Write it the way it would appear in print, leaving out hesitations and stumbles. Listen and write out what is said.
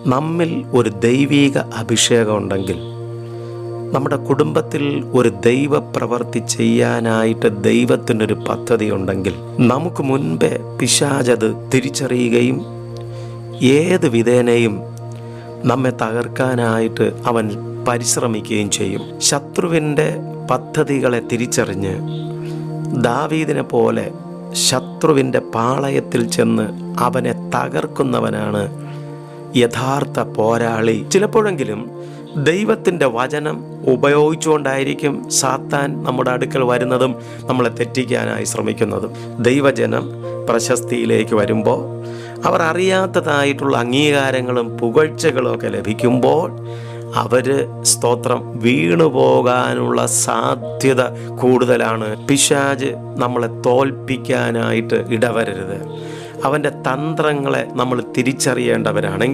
നമ്മിൽ ഒരു ദൈവീക അഭിഷേകം ഉണ്ടെങ്കിൽ, നമ്മുടെ കുടുംബത്തിൽ ഒരു ദൈവപ്രവൃത്തി ചെയ്യാനായിട്ട് ദൈവത്തിനൊരു പദ്ധതി ഉണ്ടെങ്കിൽ, നമുക്ക് മുൻപേ പിശാചത് തിരിച്ചറിയുകയും ഏത് വിധേനയും നമ്മെ തകർക്കാനായിട്ട് അവൻ പരിശ്രമിക്കുകയും ചെയ്യും. ശത്രുവിൻ്റെ പദ്ധതികളെ തിരിച്ചറിഞ്ഞ് ദാവീദിനെ പോലെ ശത്രുവിൻ്റെ പാളയത്തിൽ ചെന്ന് അവനെ തകർക്കുന്നവനാണ് യഥാർത്ഥ പോരാളി. ചിലപ്പോഴെങ്കിലും ദൈവത്തിൻ്റെ വചനം ഉപയോഗിച്ചുകൊണ്ടായിരിക്കും സാത്താൻ നമ്മുടെ അടുക്കൽ വരുന്നതും നമ്മളെ തെറ്റിക്കാനായി ശ്രമിക്കുന്നതും. ദൈവജനം പ്രശസ്തിയിലേക്ക് വരുമ്പോൾ, അവർ അറിയാത്തതായിട്ടുള്ള അംഗീകാരങ്ങളും പുകഴ്ചകളും ഒക്കെ ലഭിക്കുമ്പോൾ അവർ സ്തോത്രം വീണുപോകാനുള്ള സാധ്യത കൂടുതലാണ്. പിശാച് നമ്മളെ തോൽപ്പിക്കാനായിട്ട് ഇടവരരുത്. അവൻ്റെ തന്ത്രങ്ങളെ നമ്മൾ തിരിച്ചറിയേണ്ടവരാണ്.